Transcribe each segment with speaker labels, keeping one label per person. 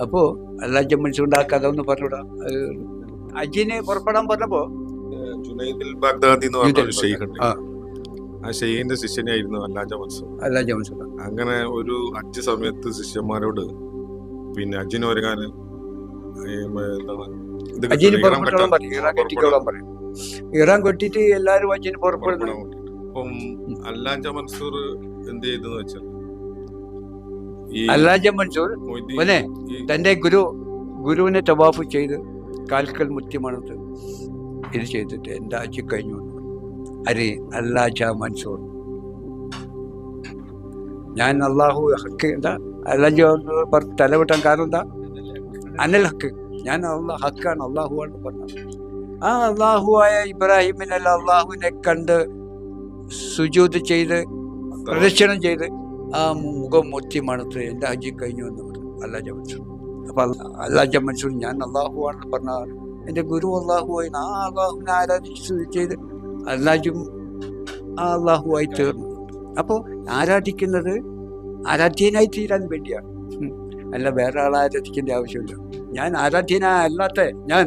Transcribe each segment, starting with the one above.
Speaker 1: അപ്പോ അല്ലാഹ് മനസ്സുണ്ടാക്കാതെ ഒന്ന് പറഞ്ഞൂടാ. ഹജ്ജിന് പുറപ്പെടാൻ പറഞ്ഞപ്പോ
Speaker 2: ജുനൈദുൽ ബാഗ്ദാദി എന്ന് പറഞ്ഞ ഒരു ഷെയ്ഖുണ്ട്. ആ ഷെയ്ഖിന്റെ ശിഷ്യനായിരുന്നു അല്ലാഹ് മൻസൂർ. അങ്ങനെ ഒരു ഹജ്ജ് സമയത്ത് ശിഷ്യന്മാരോട് പിന്നെ ഹജ്ജിന് ഒരുങ്ങാൻ
Speaker 1: ഇറാൻ കൊട്ടിട്ട് എല്ലാരും ഹജ്ജിന് പുറപ്പെടുന്നു.
Speaker 2: അപ്പം അല്ലാഹ് മൻസൂർ എന്ത് ചെയ്തെന്ന് വെച്ചാൽ
Speaker 1: അല്ലാഹ് മൻസൂർ തന്റെ ഗുരുവിനെ തവാഫ് ചെയ്ത് കാൽക്കൽ മുത്തി മണത്ത് ഇത് ചെയ്തിട്ട് എന്റെ ഹജ്ജ് കഴിഞ്ഞു. അരെ അല്ലാഹ് മൻസൂർ, ഞാൻ അള്ളാഹു ഹക്ക് എന്താ അല്ലാഹ് തലവിട്ടാൻ കാരണം എന്താ? അനൽ ഹക്ക്, ഞാൻ ഹക്കാണ്, അള്ളാഹു ആണ് പറഞ്ഞത്. ആ അള്ളാഹുവായ ഇബ്രാഹിമിനല്ല അള്ളാഹുവിനെ കണ്ട് സുജൂദ് ചെയ്ത് പ്രദക്ഷിണം ചെയ്ത് ആ മുഖം മുത്തി മണത്ത് എൻ്റെ ഹജ്ജ് കഴിഞ്ഞു എന്ന് പറഞ്ഞു അല്ലാഹ് മൻസൂർ. അപ്പൊ അല്ലാഹ് മൻസൂർ ഞാൻ അള്ളാഹു ആണെന്ന് പറഞ്ഞതാണ്, എൻ്റെ ഗുരു അള്ളാഹുവായി ആ അള്ളാഹുവിനെ ആരാധിച്ച് ചെയ്ത് അല്ലാഹും ആ അള്ളാഹുവായി തീർന്നു. അപ്പോൾ ആരാധിക്കുന്നത് ആരാധ്യനായി തീരാൻ വേണ്ടിയാണ്, അല്ല വേറെ ആളെ ആരാധിക്കേണ്ട ആവശ്യമില്ല. ഞാൻ ആരാധ്യനായ അല്ലാത്ത ഞാൻ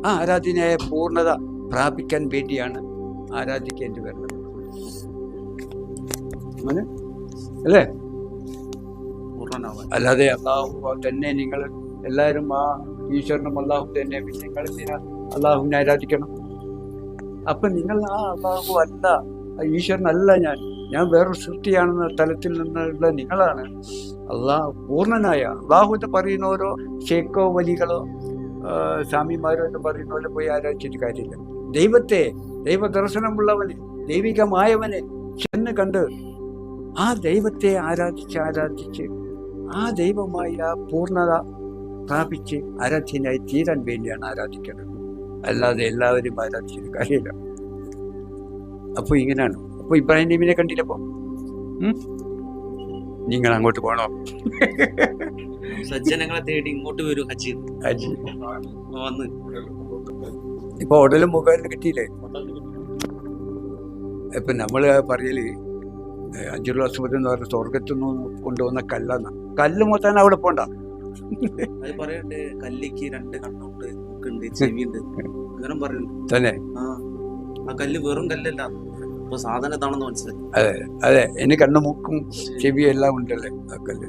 Speaker 1: ആ ആരാധ്യനായ പൂർണ്ണത പ്രാപിക്കാൻ വേണ്ടിയാണ് ആരാധിക്കേണ്ടി വരുന്നത്, അല്ലേ? അല്ലാതെ അള്ളാഹു തന്നെ നിങ്ങൾ എല്ലാവരും ആ ഈശ്വരനും അള്ളാഹു തന്നെ നിങ്ങൾ അള്ളാഹുവിനെ ആരാധിക്കണം. അപ്പൊ നിങ്ങൾ ആ അള്ളാഹു അല്ല, ഈശ്വരനല്ല, ഞാൻ വേറൊരു സൃഷ്ടിയാണെന്ന തലത്തിൽ നിന്നുള്ള നിങ്ങളാണ് അള്ളാഹു പൂർണ്ണനായ അള്ളാഹു എന്ന് പറയുന്ന ഓരോ ഷേക്കോ വലികളോ സ്വാമിമാരോ എന്ന് പറയുന്ന പോലെ പോയി ആരാധിച്ചിട്ട് കാര്യമില്ല. ദൈവത്തെ, ദൈവദർശനമുള്ളവനെ, ദൈവികമായവനെ ചെന്ന് കണ്ട് ആ ദൈവത്തെ ആരാധിച്ച് ആ ദൈവമായി ആ പൂർണ്ണത പ്രാപിച്ച് ആരാധ്യനായി തീരാൻ വേണ്ടിയാണ് ആരാധിക്കേണ്ടത്, അല്ലാതെ എല്ലാവരും ആരാധിച്ചിട്ട് കാര്യമില്ല. അപ്പൊ ഇങ്ങനെയാണ്. അപ്പൊ ഇബ്രാഹിം നബിനെ കണ്ടില്ലപ്പോ നിങ്ങൾ അങ്ങോട്ട് പോണോ?
Speaker 3: സജ്ജനങ്ങളെ തേടി ഇങ്ങോട്ട് വരും ഹജ്ജ്.
Speaker 1: ഇപ്പൊ ഉടലും മുഖേന കിട്ടിയില്ലേ? ഇപ്പൊ നമ്മള് പറയല് അഞ്ചുൽ അസ്വദ് എന്ന് പറഞ്ഞ സ്വർഗത്തിൽ നിന്ന് കൊണ്ടുവന്ന കല്ലെന്ന, കല്ല് മൊത്തം അവിടെ പോണ്ട.
Speaker 3: അത് പറയണ്ടേ, കല്ലിക്ക് രണ്ട് കണ്ണുണ്ട്, മൂക്കുണ്ട്, ചെവിയുണ്ട്, അങ്ങനെ പറയുന്നു
Speaker 1: തന്നെ.
Speaker 3: ആ കല്ല് വെറും കല്ലല്ല, ഇപ്പൊ സാധനം എന്താണെന്ന് മനസ്സിലായി.
Speaker 1: അതെ, എനിക്ക് കണ്ണും മൂക്കും ചെവിയും എല്ലാം ഉണ്ടല്ലേ ആ കല്ല്.